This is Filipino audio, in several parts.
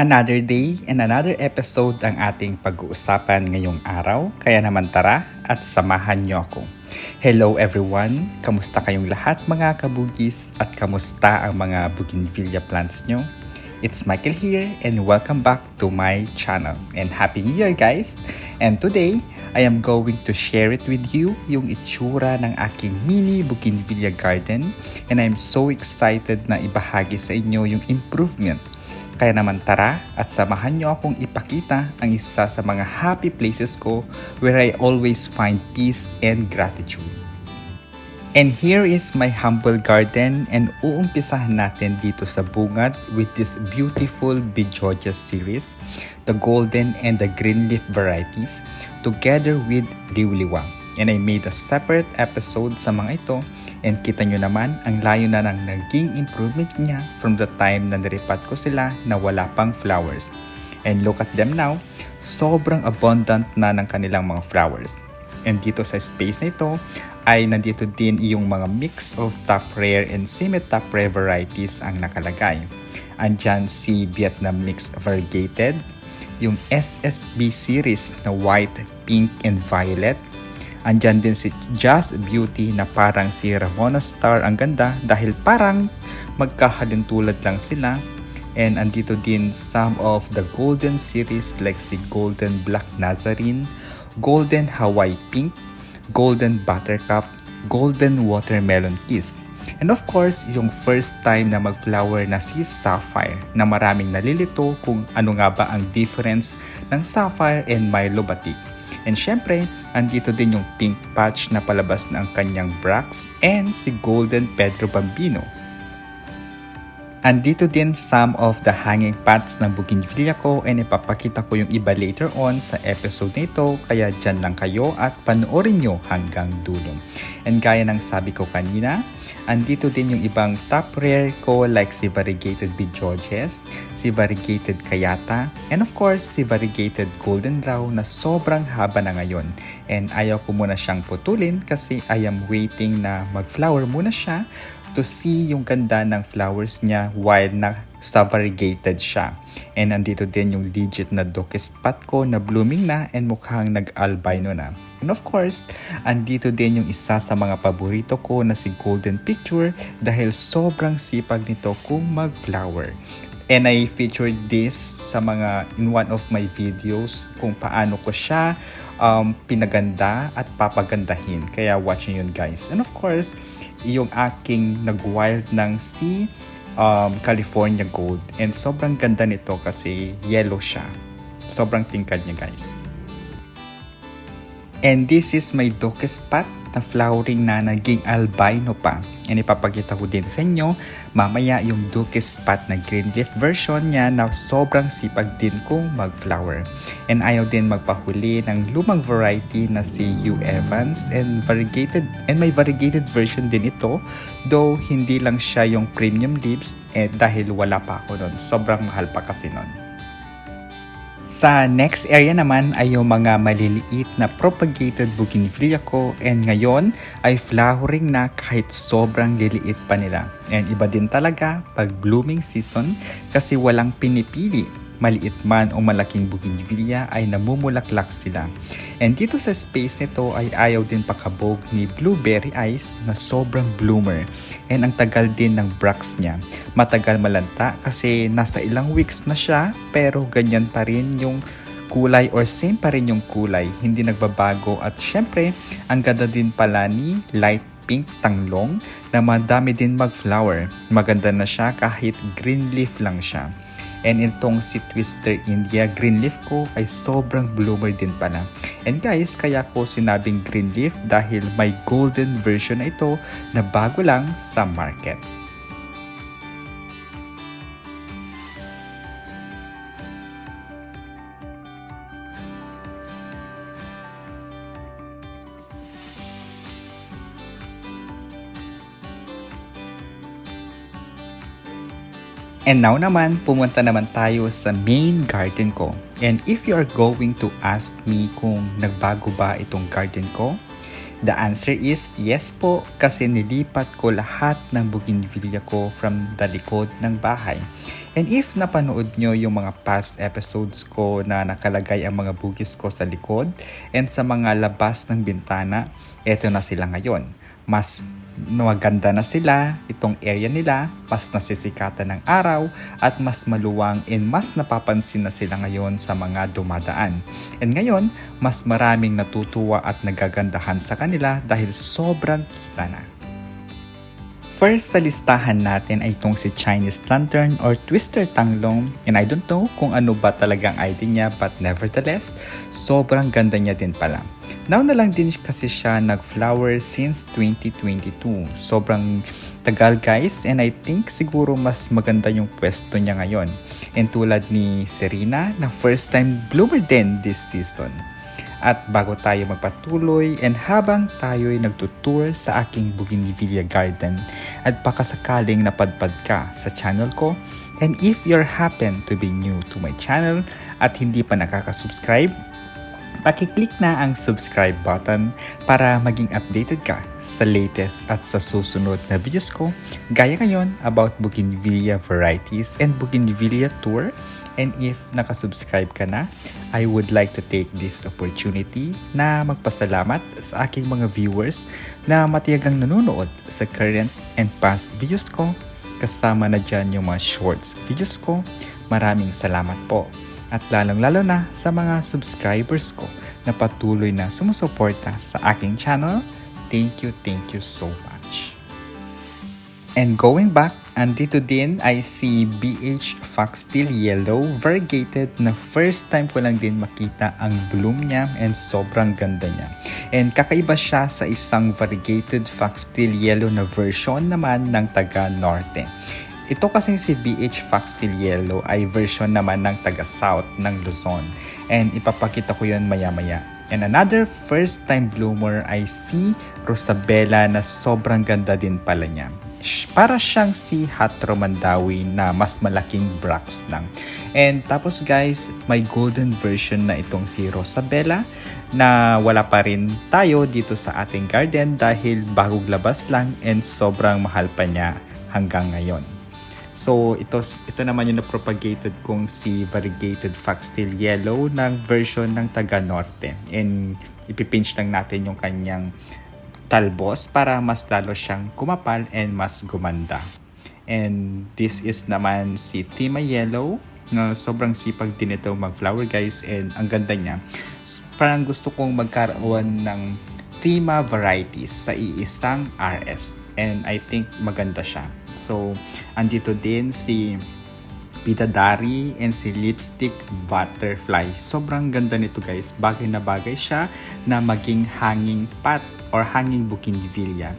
Another day and another episode ang ating pag-uusapan ngayong araw, kaya naman tara at samahan niyo ako. Hello everyone! Kamusta kayong lahat mga kabugis at kamusta ang mga bougainvillea plants nyo? It's Michael here and welcome back to my channel. And Happy New Year guys! And today, I am going to share it with you yung itsura ng aking mini bougainvillea garden and I'm so excited na ibahagi sa inyo yung improvement. Kaya naman tara at samahan nyo akong ipakita ang isa sa mga happy places ko where I always find peace and gratitude. And here is my humble garden and uumpisahan natin dito sa bungad with this beautiful Bijoja series, the golden and the green leaf varieties, together with liwliwang. And I made a separate episode sa mga ito. And kita nyo naman ang layo na ng naging improvement niya from the time na naripat ko sila na wala pang flowers. And look at them now, sobrang abundant na ng kanilang mga flowers. And dito sa space na ito ay nandito din yung mga mix of top rare and semi-top rare varieties ang nakalagay. Andyan si Vietnam Mix Variegated, yung SSB series na white, pink, and violet. Andyan din si Just Beauty na parang si Ramona Star ang ganda dahil parang magkahalintulad lang sila. And andito din some of the golden series like si Golden Black Nazarene, Golden Hawaii Pink, Golden Buttercup, Golden Watermelon Kiss. And of course, yung first time na mag-flower na si Sapphire na maraming nalilito kung ano nga ba ang difference ng Sapphire and Milo Batik. And syempre, andito din yung pink patch na palabas na ang kanyang bracts and si Golden Pedro Bambino. Andito din some of the hanging pots ng bougainvillea ko and ipapakita ko yung iba later on sa episode na ito, kaya dyan lang kayo at panoorin nyo hanggang dulo. And gaya ng sabi ko kanina, andito din yung ibang top rare ko like si Variegated Bijojes, si Variegated Kayata, and of course si Variegated Golden Raw na sobrang haba na ngayon. And ayaw ko muna siyang putulin kasi I am waiting na mag-flower muna siya to see yung ganda ng flowers niya while na variegated siya. And andito din yung legit na Duquesne pot ko na blooming na and mukhang nag-albino na. And of course, andito din yung isa sa mga paborito ko na si Golden Picture dahil sobrang sipag nito kung mag-flower. And I featured this sa in one of my videos kung paano ko siya pinaganda at papagandahin. Kaya watch nyo yun guys. And of course, yung aking nag-wild ng si California Gold. And sobrang ganda nito kasi yellow siya. Sobrang tingkad niya guys. And this is my Duquesne pot na flowering na naging albino pa. And ipapakita ko din sa inyo mamaya yung Duquesne pot na green leaf version niya na sobrang sipag din kung mag-flower. And ayaw din magpahuli ng lumang variety na si Hugh Evans and may variegated version din ito, though hindi lang siya yung premium leaves dahil wala pa ako nun. Sobrang mahal pa kasi nun. Sa next area naman ay yung mga maliliit na propagated bougainvillea ko and ngayon ay flowering na kahit sobrang liliit pa nila. And iba din talaga pag blooming season kasi walang pinipili. Maliit man o malaking bougainvillea ay namumulaklak sila. And dito sa space nito ay ayaw din pakabog ni Blueberry Eyes na sobrang bloomer. And ang tagal din ng bracts niya. Matagal malanta kasi nasa ilang weeks na siya pero ganyan pa rin yung kulay or same pa rin yung kulay. Hindi nagbabago at syempre ang ganda din pala ni light pink tanglong na madami din mag-flower. Maganda na siya kahit green leaf lang siya. And itong si Twister India green leaf ko ay sobrang bloomer din pala. And guys, kaya ko sinabing green leaf dahil may golden version na ito na bago lang sa market. And now naman, pumunta naman tayo sa main garden ko. And if you are going to ask me kung nagbago ba itong garden ko, The answer is yes po, kasi nilipat ko lahat ng bougainvillea ko from the likod ng bahay. And if napanood nyo yung mga past episodes ko na nakalagay ang mga bugis ko sa likod and sa mga labas ng bintana, eto na sila ngayon. Mas maganda na sila, itong area nila, mas nasisikatan ng araw at mas maluwang and mas napapansin na sila ngayon sa mga dumadaan. And ngayon, mas maraming natutuwa at nagagandahan sa kanila dahil sobrang kita na. First sa listahan natin ay itong si Chinese Lantern or Twister Tanglong, and I don't know kung ano ba talagang ID niya, but nevertheless, sobrang ganda niya din pala. Now na lang din kasi siya nag-flower since 2022. Sobrang tagal guys, and I think siguro mas maganda yung pwesto niya ngayon. And tulad ni Serena na first time bloomer din this season. At bago tayo magpatuloy and habang tayo'y nagtutour sa aking bougainvillea garden at pakasakaling napadpad ka sa channel ko, and if you're happen to be new to my channel at hindi pa nakaka-subscribe, pakiclick na ang subscribe button para maging updated ka sa latest at sa susunod na videos ko gaya ngayon about bougainvillea varieties and bougainvillea tour. And if nakasubscribe ka na, I would like to take this opportunity na magpasalamat sa aking mga viewers na matiyagang nanonood sa current and past videos ko, kasama na dyan yung mga shorts videos ko. Maraming salamat po. At lalong-lalo na sa mga subscribers ko na patuloy na sumusuporta sa aking channel. Thank you so much. And going back, andito din ay si BH Foxtail Yellow Variegated na first time ko lang din makita ang bloom niya and sobrang ganda niya. And kakaiba siya sa isang variegated Foxtail Yellow na version naman ng taga Norte. Ito kasing si BH Foxtail Yellow ay version naman ng taga-south ng Luzon. And ipapakita ko yun maya-maya. And another first time bloomer ay si Rosabella na sobrang ganda din pala niya. Para siyang si Hatro Mandawi na mas malaking bracts lang. And tapos guys, may golden version na itong si Rosabella na wala pa rin tayo dito sa ating garden dahil bagong labas lang and sobrang mahal pa niya hanggang ngayon. So, ito naman yung na-propagated kong si Variegated Foxtail Yellow ng version ng taga Norte. And ipipinch lang natin yung kanyang talbos para mas lalo siyang kumapal and mas gumanda. And this is naman si Tima Yellow na sobrang sipag din ito mag-flower guys, and ang ganda niya. Parang gusto kong magkaroon ng Tima varieties sa iisang RS, and I think maganda siya. So, andito din si Bidadari and si Lipstick Butterfly. Sobrang ganda nito guys. Bagay na bagay siya na maging hanging pot or hanging bougainvillea.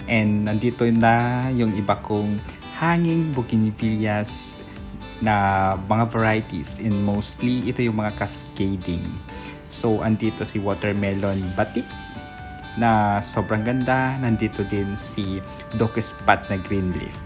And nandito na yung iba kong hanging bougainvilleas na mga varieties, and mostly ito yung mga cascading. So, andito si Watermelon Batik na sobrang ganda. Nandito din si Dock Spot na green leaf.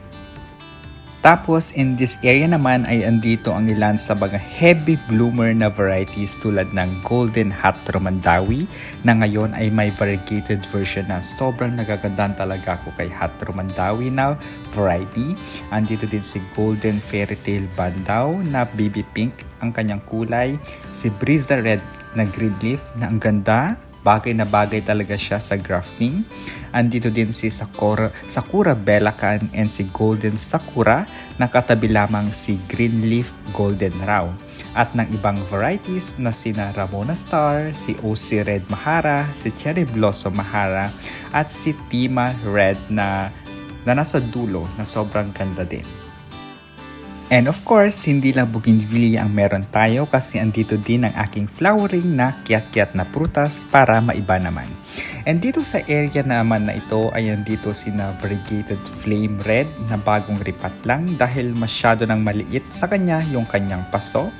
Tapos in this area naman ay andito ang ilan sa mga heavy bloomer na varieties tulad ng Golden Hatro Mandawi na ngayon ay may variegated version na sobrang nagagandahan talaga ako kay Hatro Mandawi na variety. Andito din si Golden Fairytale Bandaw na baby pink ang kanyang kulay. Si Brisa Red na green leaf na ang ganda. Bagay na bagay talaga siya sa grafting. Andito din si Sakura Belacan and si Golden Sakura, nakatabi lamang si Green Leaf Golden Raw. At ng ibang varieties na sina Ramona Star, si OC Red Mahara, si Cherry Blossom Mahara, at si Tima Red na nasa dulo na sobrang ganda din. And of course, hindi lang bougainvillea ang meron tayo kasi andito din ang aking flowering na kiat-kiat na prutas para maiba naman. And dito sa area naman na ito ay andito sina Variegated Flame Red na bagong ripat lang dahil masyado nang maliit sa kanya yung kanyang paso.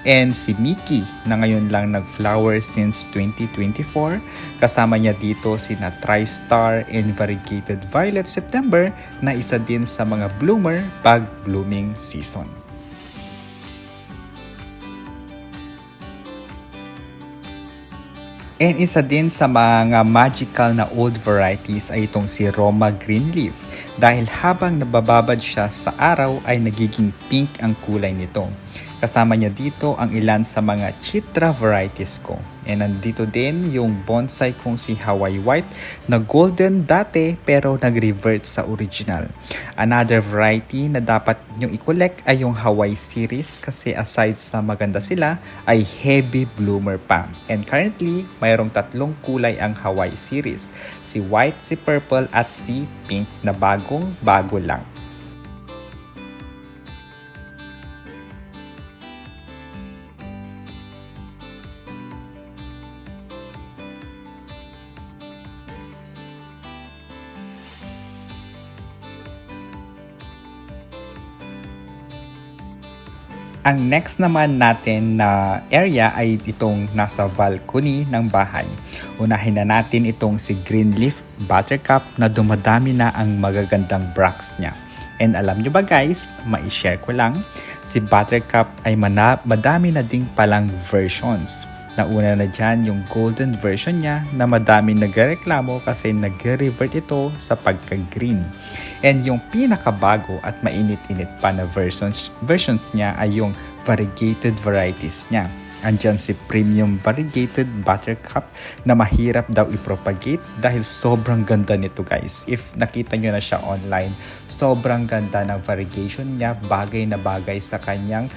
And si Mickey na ngayon lang nag-flower since 2024. Kasama niya dito sina Tri-Star and Variegated Violet September na isa din sa mga bloomer pag blooming season. And isa din sa mga magical na old varieties ay itong si Roma Greenleaf dahil habang nabababad siya sa araw ay nagiging pink ang kulay nito. Kasama niya dito ang ilan sa mga chitra varieties ko. And nandito din yung bonsai kong si Hawaii White na golden dati pero nag-revert sa original. Another variety na dapat nyong i-collect ay yung Hawaii series kasi aside sa maganda sila ay heavy bloomer pa. And currently, mayroong 3 kulay ang Hawaii series. Si white, si purple at si pink na bagong-bago lang. Ang next naman natin na area ay itong nasa balcony ng bahay. Unahin na natin itong si Greenleaf Buttercup na dumadami na ang magagandang bracts niya. And alam nyo ba guys, mai-share ko lang, si Buttercup ay madami na ding palang versions. Nauna na dyan yung golden version niya na madami nagreklamo kasi nag-revert ito sa pagka-green. And yung pinakabago at mainit-init pa na versions niya ay yung variegated varieties niya. Andyan si Premium Variegated Buttercup na mahirap daw i-propagate dahil sobrang ganda nito guys. If nakita nyo na siya online, sobrang ganda ng variegation niya, bagay na bagay sa kanyang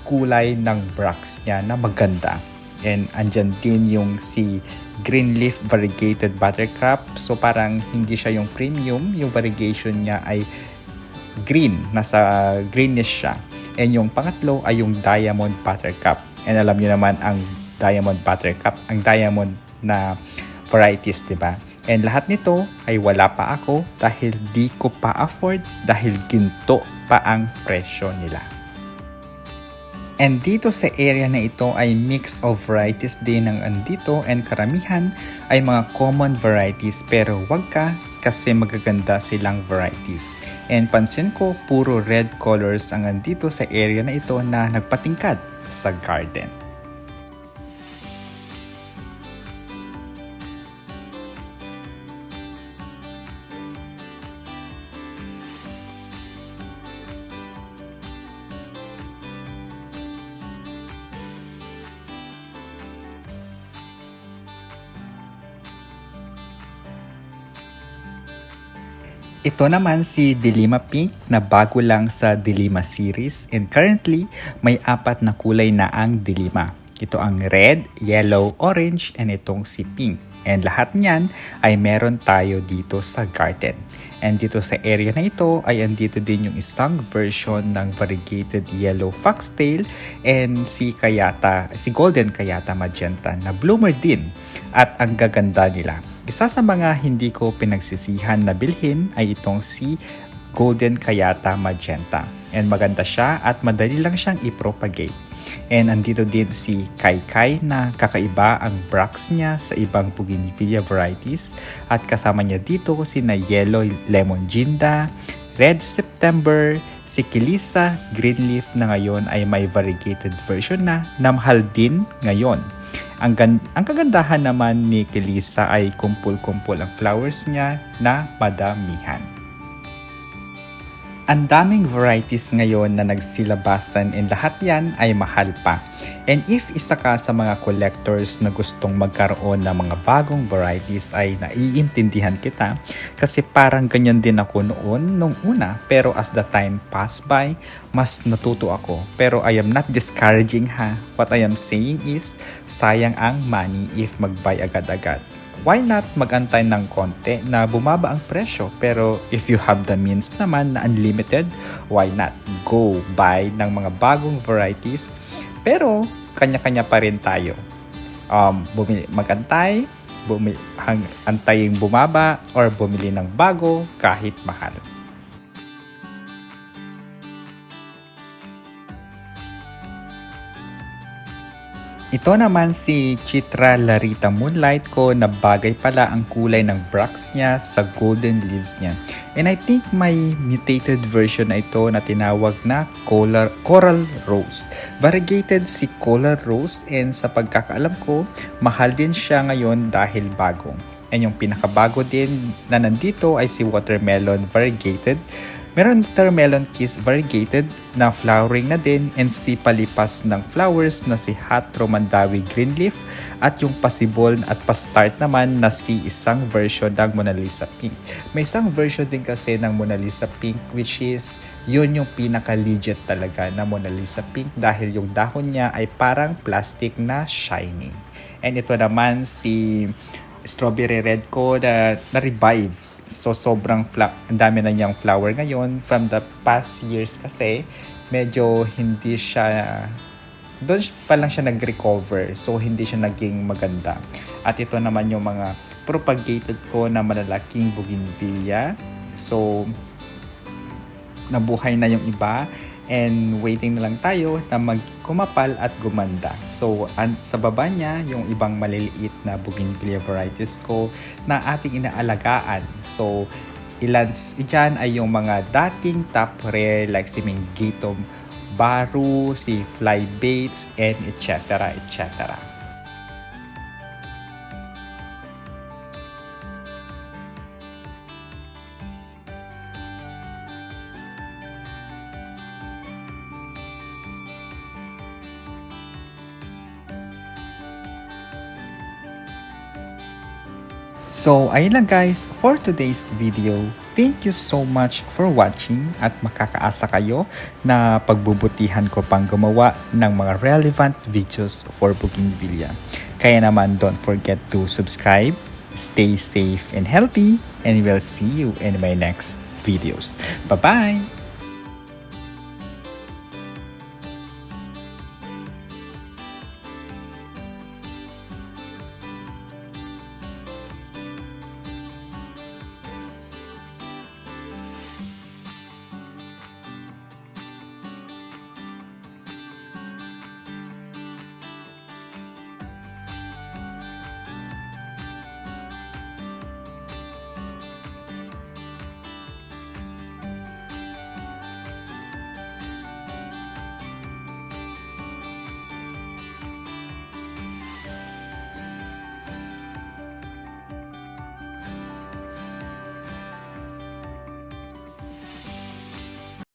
kulay ng bracts niya na maganda. And andyan din yung si Greenleaf Variegated Buttercup. So parang hindi siya yung premium. Yung variegation niya ay green. Nasa greenish siya. And yung pangatlo ay yung Diamond Buttercup. And alam niyo naman ang Diamond Buttercup. Ang diamond na varieties, diba? And lahat nito ay wala pa ako dahil di ko pa afford dahil ginto pa ang presyo nila. And dito sa area na ito ay mix of varieties din ang andito and karamihan ay mga common varieties pero wag ka kasi magaganda silang varieties. And pansin ko puro red colors ang andito sa area na ito na nagpatingkad sa garden. Ito naman si Dilima Pink na bago lang sa Dilima series and currently may 4 na kulay na ang Dilima. Ito ang red, yellow, orange and itong si pink. And lahat niyan ay meron tayo dito sa garden. And dito sa area na ito ay andito din yung isang version ng variegated yellow foxtail and si golden kayata magenta na bloomer din at ang gaganda nila. Isa sa mga hindi ko pinagsisihan na bilhin ay itong si golden kayata magenta. And maganda siya at madali lang siyang i-propagate. And andito din si Kai na kakaiba ang bracts niya sa ibang bougainvillea varieties. At kasama niya dito sina yellow lemon ginda, red September, si Kilisa Greenleaf na ngayon ay may variegated version na mahal din ngayon. Ang kagandahan naman ni Kilisa ay kumpul-kumpul ang flowers niya na madamihan. Ang daming varieties ngayon na nagsilabasan and lahat yan ay mahal pa. And if isa ka sa mga collectors na gustong magkaroon ng mga bagong varieties ay naiintindihan kita kasi parang ganyan din ako nung una pero as the time passed by, mas natuto ako. Pero I am not discouraging ha. What I am saying is, sayang ang money if mag-buy agad-agad. Why not mag-antay ng konti na bumaba ang presyo? Pero if you have the means naman na unlimited, why not go buy ng mga bagong varieties? Pero kanya-kanya pa rin tayo. Mag-antay, antayin bumaba, or bumili ng bago kahit mahal. Ito naman si Chitra Larita Moonlight ko na bagay pala ang kulay ng bracts niya sa golden leaves niya. And I think may mutated version na ito na tinawag na Coral Rose. Variegated si Coral Rose and sa pagkakaalam ko, mahal din siya ngayon dahil bago. And yung pinakabago din na nandito ay si Watermelon Variegated. Meron Watermelon Kiss Variegated na flowering na din and si palipas ng flowers na si Hot Romandawi Greenleaf at yung possible at pa-start naman na si isang version ng Mona Lisa Pink. May isang version din kasi ng Mona Lisa Pink which is yun yung pinaka-legit talaga na Mona Lisa Pink dahil yung dahon niya ay parang plastic na shiny. And ito naman si Strawberry Red ko na revive. So sobrang ang dami na niyang flower ngayon from the past years kasi medyo hindi siya doon pa lang siya nag-recover, so hindi siya naging maganda. At ito naman yung mga propagated ko na malalaking bougainvillea. So nabuhay na yung iba and waiting na lang tayo na magkumapal at gumanda. So sa baba niya yung ibang maliliit na bougainvillea varieties ko na ating inaalagaan. So ilan dyan ay yung mga dating top rare like si Mingitong Baru, si Fly Baits, and etc. etc. So, ayun lang guys for today's video. Thank you so much for watching at makakaasa kayo na pagbubutihan ko pang gumawa ng mga relevant videos for bougainvillea. Kaya naman don't forget to subscribe, stay safe and healthy, and we'll see you in my next videos. Bye-bye!